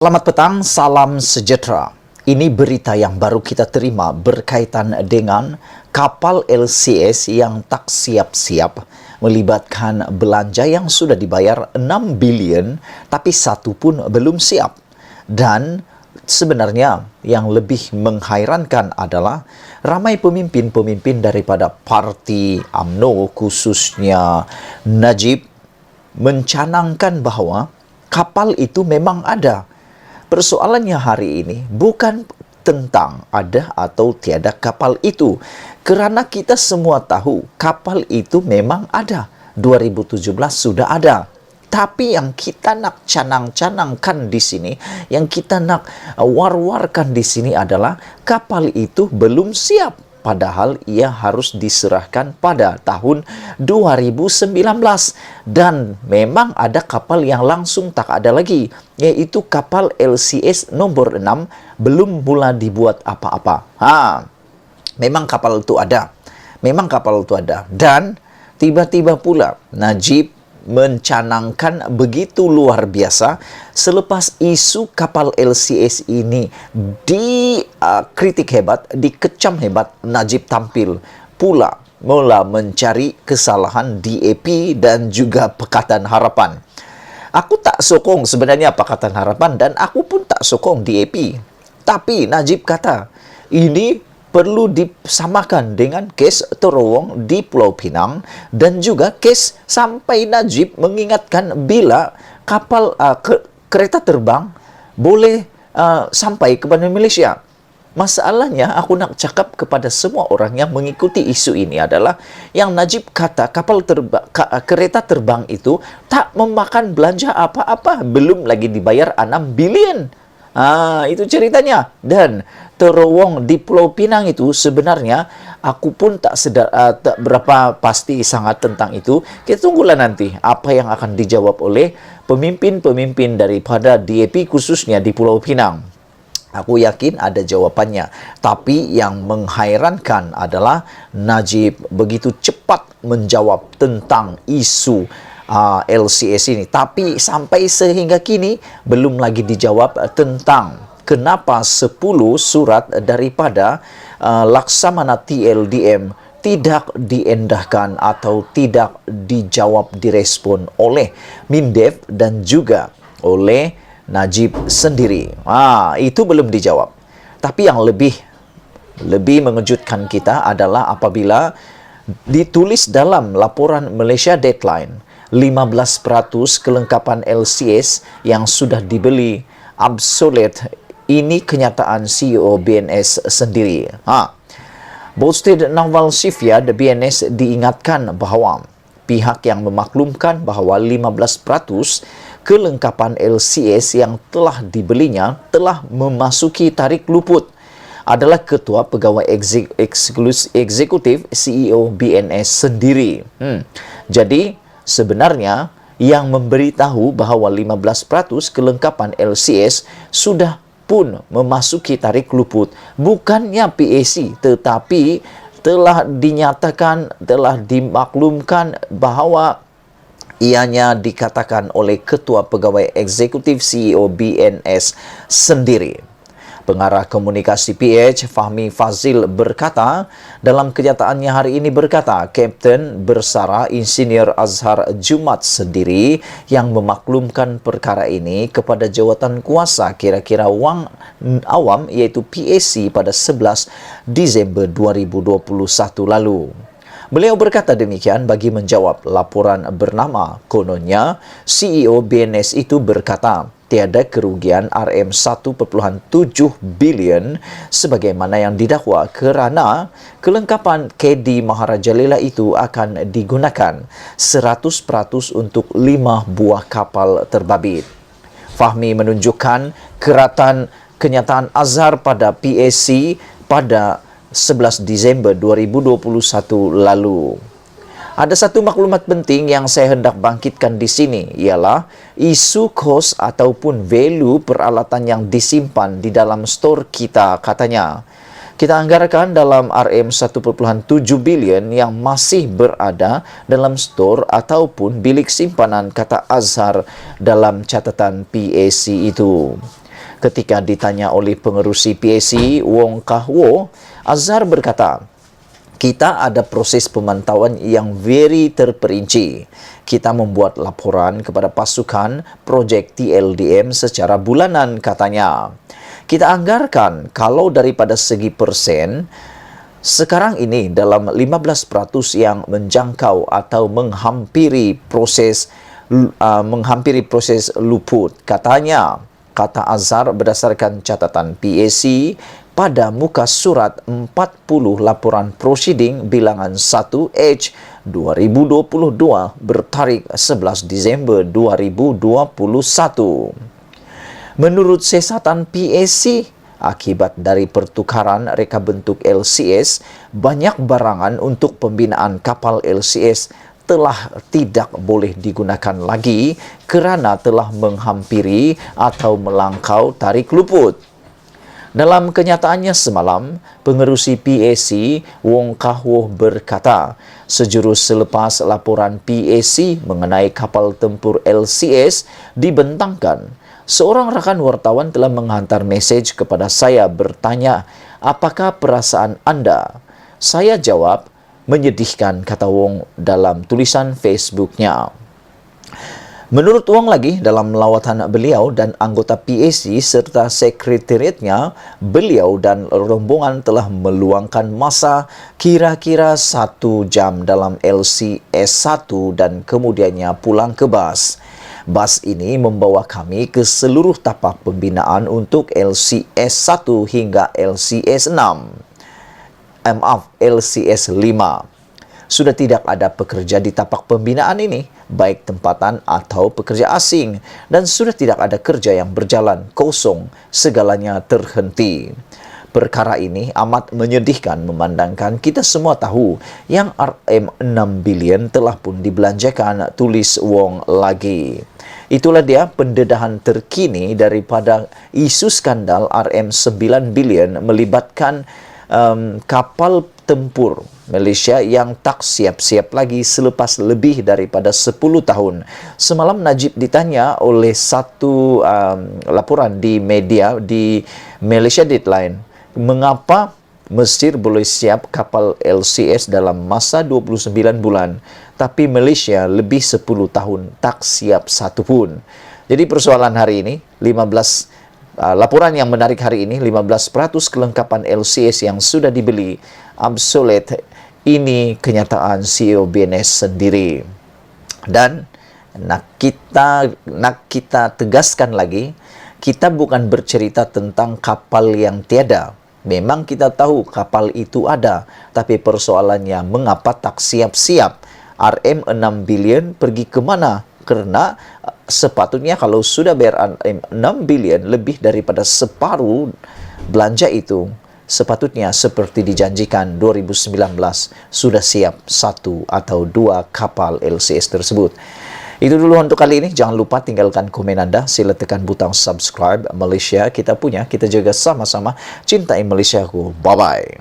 Selamat petang, salam sejahtera. Ini berita yang baru kita terima berkaitan dengan kapal LCS yang tak siap-siap melibatkan belanja yang sudah dibayar 6 bilion tapi satu pun belum siap. Dan sebenarnya yang lebih menghairankan adalah ramai pemimpin-pemimpin daripada parti UMNO khususnya Najib mencanangkan bahawa kapal itu memang ada. Persoalannya hari ini bukan tentang ada atau tiada kapal itu. Kerana kita semua tahu kapal itu memang ada. 2017 sudah ada. Tapi yang kita nak canang-canangkan di sini, yang kita nak war-warkan di sini adalah kapal itu belum siap. Padahal ia harus diserahkan pada tahun 2019. Dan memang ada kapal yang langsung tak ada lagi, yaitu kapal LCS nomor 6 belum mula dibuat apa-apa. Memang kapal itu ada. Memang kapal itu ada. Dan tiba-tiba pula Najib mencanangkan begitu luar biasa selepas isu kapal LCS ini dikritik hebat, dikecam hebat. Najib tampil pula mula mencari kesalahan DAP dan juga Pakatan Harapan. Aku tak sokong sebenarnya Pakatan Harapan dan aku pun tak sokong DAP. Tapi Najib kata ini perlu disamakan dengan kes terowong di Pulau Pinang dan juga kes sampai Najib mengingatkan bila kapal kereta terbang boleh sampai kepada Malaysia. Masalahnya aku nak cakap kepada semua orang yang mengikuti isu ini adalah yang Najib kata kereta terbang itu tak memakan belanja apa-apa, belum lagi dibayar 6 bilion. Itu ceritanya. Dan terowong di Pulau Pinang itu sebenarnya aku pun tak berapa pasti sangat tentang itu. Kita tunggulah nanti apa yang akan dijawab oleh pemimpin-pemimpin daripada DAP khususnya di Pulau Pinang. Aku yakin ada jawapannya. Tapi yang menghairankan adalah Najib begitu cepat menjawab tentang isu LCS ini. Tapi sampai sehingga kini belum lagi dijawab tentang kenapa 10 surat daripada Laksamana TLDM tidak diendahkan atau tidak dijawab, direspon oleh Mindef dan juga oleh Najib sendiri. Itu belum dijawab. Tapi yang lebih mengejutkan kita adalah apabila ditulis dalam laporan Malaysia Deadline 15% kelengkapan LCS yang sudah dibeli obsolete. Ini kenyataan CEO BNS sendiri. Boasted Nawal Syifiad BNS diingatkan bahawa pihak yang memaklumkan bahawa 15% kelengkapan LCS yang telah dibelinya telah memasuki tarik luput adalah Ketua Pegawai Eksekutif CEO BNS sendiri. Jadi sebenarnya yang memberitahu bahawa 15% kelengkapan LCS sudah pun memasuki tarik luput bukannya PAC, tetapi telah dinyatakan, telah dimaklumkan bahawa ianya dikatakan oleh Ketua Pegawai Eksekutif CEO BNS sendiri. Pengarah komunikasi PH Fahmi Fazil berkata, dalam kenyataannya hari ini berkata, Kapten bersara Insinyur Azhar Jumat sendiri yang memaklumkan perkara ini kepada jawatan kuasa kira-kira wang awam iaitu PAC pada 11 Disember 2021 lalu. Beliau berkata demikian bagi menjawab laporan bernama kononnya CEO BNS itu berkata tiada kerugian RM1.7 bilion sebagaimana yang didakwa kerana kelengkapan KD Maharajalela itu akan digunakan 100% untuk 5 buah kapal terbabit. Fahmi menunjukkan kenyataan Azhar pada PAC pada 11 Disember 2021 lalu. Ada satu maklumat penting yang saya hendak bangkitkan di sini, ialah isu kos ataupun value peralatan yang disimpan di dalam store kita, katanya. Kita anggarkan dalam RM1.7 bilion yang masih berada dalam store ataupun bilik simpanan, kata Azhar dalam catatan PAC itu. Ketika ditanya oleh pengerusi PAC Wong Kah-wo, Azhar berkata, kita ada proses pemantauan yang very terperinci. Kita membuat laporan kepada pasukan projek TLDM secara bulanan, katanya. Kita anggarkan kalau daripada segi persen, sekarang ini dalam 15% yang menjangkau atau menghampiri proses luput, katanya. Kata Azhar berdasarkan catatan PAC pada muka surat 40 laporan prosiding bilangan 1H 2022 bertarikh 11 Disember 2021. Menurut siasatan PAC, akibat dari pertukaran reka bentuk LCS, banyak barangan untuk pembinaan kapal LCS telah tidak boleh digunakan lagi kerana telah menghampiri atau melangkau tarik luput. Dalam kenyataannya semalam, pengerusi PAC Wong Kah-wo berkata, sejurus selepas laporan PAC mengenai kapal tempur LCS dibentangkan, seorang rakan wartawan telah menghantar mesej kepada saya bertanya, apakah perasaan anda? Saya jawab, menyedihkan, kata Wong dalam tulisan Facebook-nya. Menurut Wong lagi, dalam lawatan beliau dan anggota PAC serta sekretariatnya, beliau dan rombongan telah meluangkan masa kira-kira 1 jam dalam LCS 1 dan kemudiannya pulang ke bas. Bas ini membawa kami ke seluruh tapak pembinaan untuk LCS 1 hingga LCS 6. LCS 5. Sudah tidak ada pekerja di tapak pembinaan ini, baik tempatan atau pekerja asing, dan sudah tidak ada kerja yang berjalan, kosong, segalanya terhenti. Perkara ini amat menyedihkan memandangkan kita semua tahu yang RM6 bilion telah pun dibelanjakan, tulis Wong lagi. Itulah dia pendedahan terkini daripada isu skandal RM9 bilion melibatkan kapal tempur Malaysia yang tak siap-siap lagi selepas lebih daripada 10 tahun. Semalam Najib ditanya oleh satu laporan di media di Malaysia Deadline, mengapa Mesir boleh siap kapal LCS dalam masa 29 bulan, tapi Malaysia lebih 10 tahun tak siap satu pun. Jadi persoalan hari ini, laporan yang menarik hari ini, 15% kelengkapan LCS yang sudah dibeli obsolete. Ini kenyataan CEO BNS sendiri. Dan nak kita tegaskan lagi, kita bukan bercerita tentang kapal yang tiada. Memang kita tahu kapal itu ada, tapi persoalannya mengapa tak siap-siap? RM6 bilion pergi ke mana? Karena sepatutnya kalau sudah bayar 6 bilion, lebih daripada separuh belanja itu, sepatutnya seperti dijanjikan 2019 sudah siap 1 atau 2 kapal LCS tersebut. Itu dulu untuk kali ini. Jangan lupa tinggalkan komen anda. Sila tekan butang subscribe. Malaysia kita punya, kita jaga sama-sama. Cintai Malaysiaku. Bye-bye.